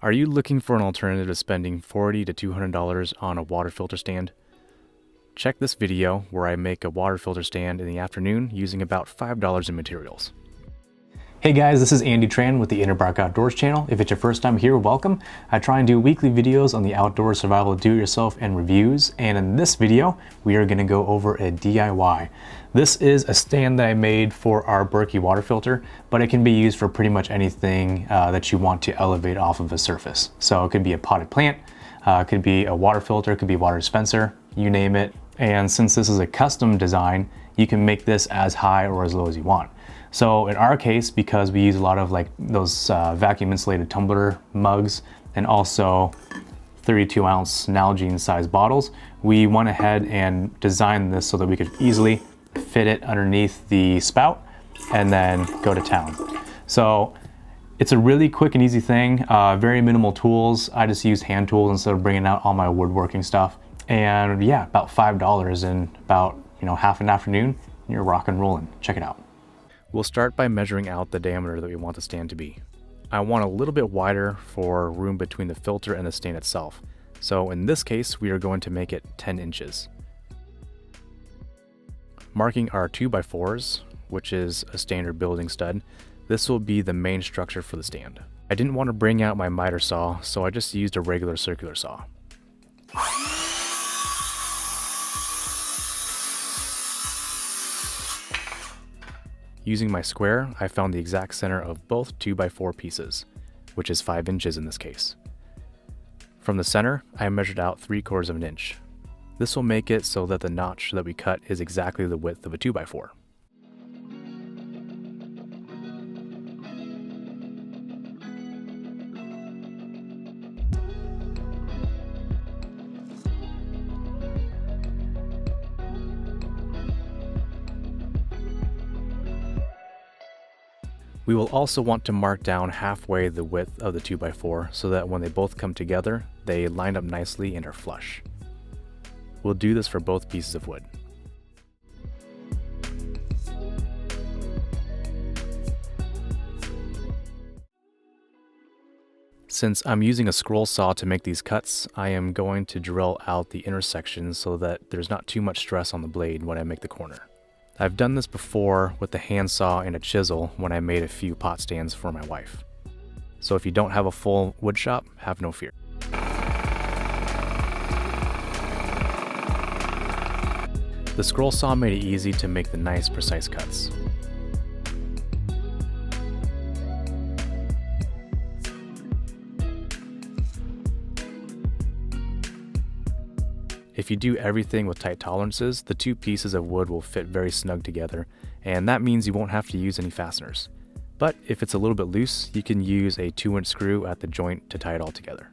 Are you looking for an alternative to spending $40 to $200 on a water filter stand? Check this video where I make a water filter stand in the afternoon using about $5 in materials. Hey guys, this is Andy Tran with the InnerBark Outdoors channel. If it's your first time here, welcome. I try and do weekly videos on the outdoor survival do-it-yourself and reviews, and in this video, we are gonna go over a DIY. This is a stand that I made for our Berkey water filter, but it can be used for pretty much anything that you want to elevate off of a surface. So it could be a potted plant, it could be a water filter, it could be a water dispenser, you name it. And since this is a custom design, you can make this as high or as low as you want. So in our case, because we use a lot of like those vacuum insulated tumbler mugs and also 32-ounce Nalgene size bottles, we went ahead and designed this so that we could easily fit it underneath the spout and then go to town. So it's a really quick and easy thing, very minimal tools. I just use hand tools instead of bringing out all my woodworking stuff. And yeah, about $5 in about, half an afternoon, you're rock and rolling. Check it out. We'll start by measuring out the diameter that we want the stand to be. I want a little bit wider for room between the filter and the stand itself. So in this case, we are going to make it 10 inches. Marking our 2x4s, which is a standard building stud, this will be the main structure for the stand. I didn't want to bring out my miter saw, so I just used a regular circular saw. Using my square, I found the exact center of both 2x4 pieces, which is 5 inches in this case. From the center, I measured out 3/4 of an inch. This will make it so that the notch that we cut is exactly the width of a 2x4. We will also want to mark down halfway the width of the 2x4 so that when they both come together, they line up nicely and are flush. We'll do this for both pieces of wood. Since I'm using a scroll saw to make these cuts, I am going to drill out the intersections so that there's not too much stress on the blade when I make the corner. I've done this before with a handsaw and a chisel when I made a few pot stands for my wife. So if you don't have a full wood shop, have no fear. The scroll saw made it easy to make the nice, precise cuts. If you do everything with tight tolerances, the two pieces of wood will fit very snug together, and that means you won't have to use any fasteners. But if it's a little bit loose, you can use a 2-inch screw at the joint to tie it all together.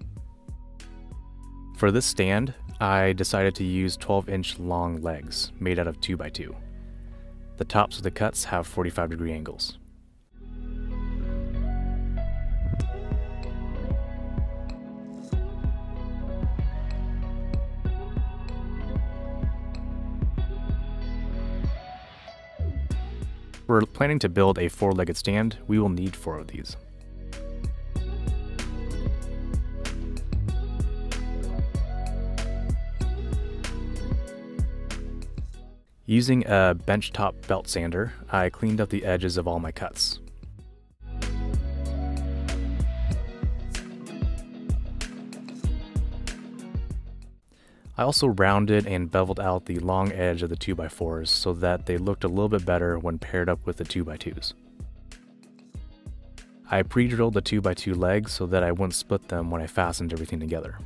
For this stand, I decided to use 12-inch long legs made out of 2x2. The tops of the cuts have 45-degree angles. If we're planning to build a 4-legged stand, we will need 4 of these. Using a benchtop belt sander, I cleaned up the edges of all my cuts. I also rounded and beveled out the long edge of the 2x4s so that they looked a little bit better when paired up with the 2x2s. I pre-drilled the 2x2 legs so that I wouldn't split them when I fastened everything together.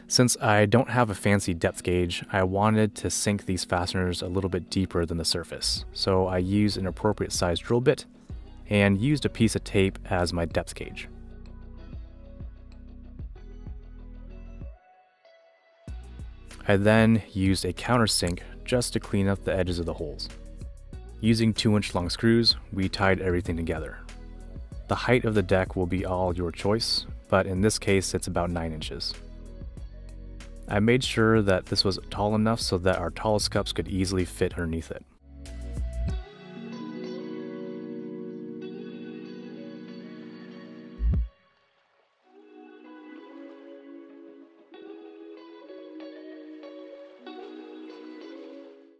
Since I don't have a fancy depth gauge, I wanted to sink these fasteners a little bit deeper than the surface, so I used an appropriate sized drill bit and used a piece of tape as my depth gauge. I then used a countersink just to clean up the edges of the holes. Using 2-inch long screws, we tied everything together. The height of the deck will be all your choice, but in this case it's about 9 inches. I made sure that this was tall enough so that our tallest cups could easily fit underneath it.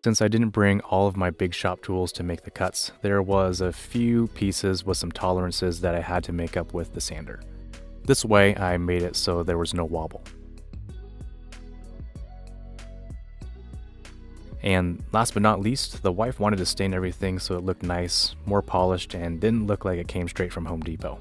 Since I didn't bring all of my big shop tools to make the cuts, there was a few pieces with some tolerances that I had to make up with the sander. This way I made it so there was no wobble. And last but not least, the wife wanted to stain everything so it looked nice, more polished, and didn't look like it came straight from Home Depot.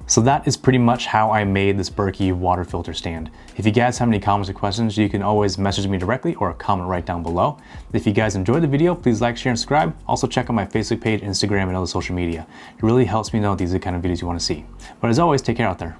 So that is pretty much how I made this Berkey water filter stand. If you guys have any comments or questions, you can always message me directly or comment right down below. If you guys enjoyed the video, please like, share, and subscribe. Also check out my Facebook page, Instagram, and other social media. It really helps me know these are the kind of videos you want to see. But as always, take care out there.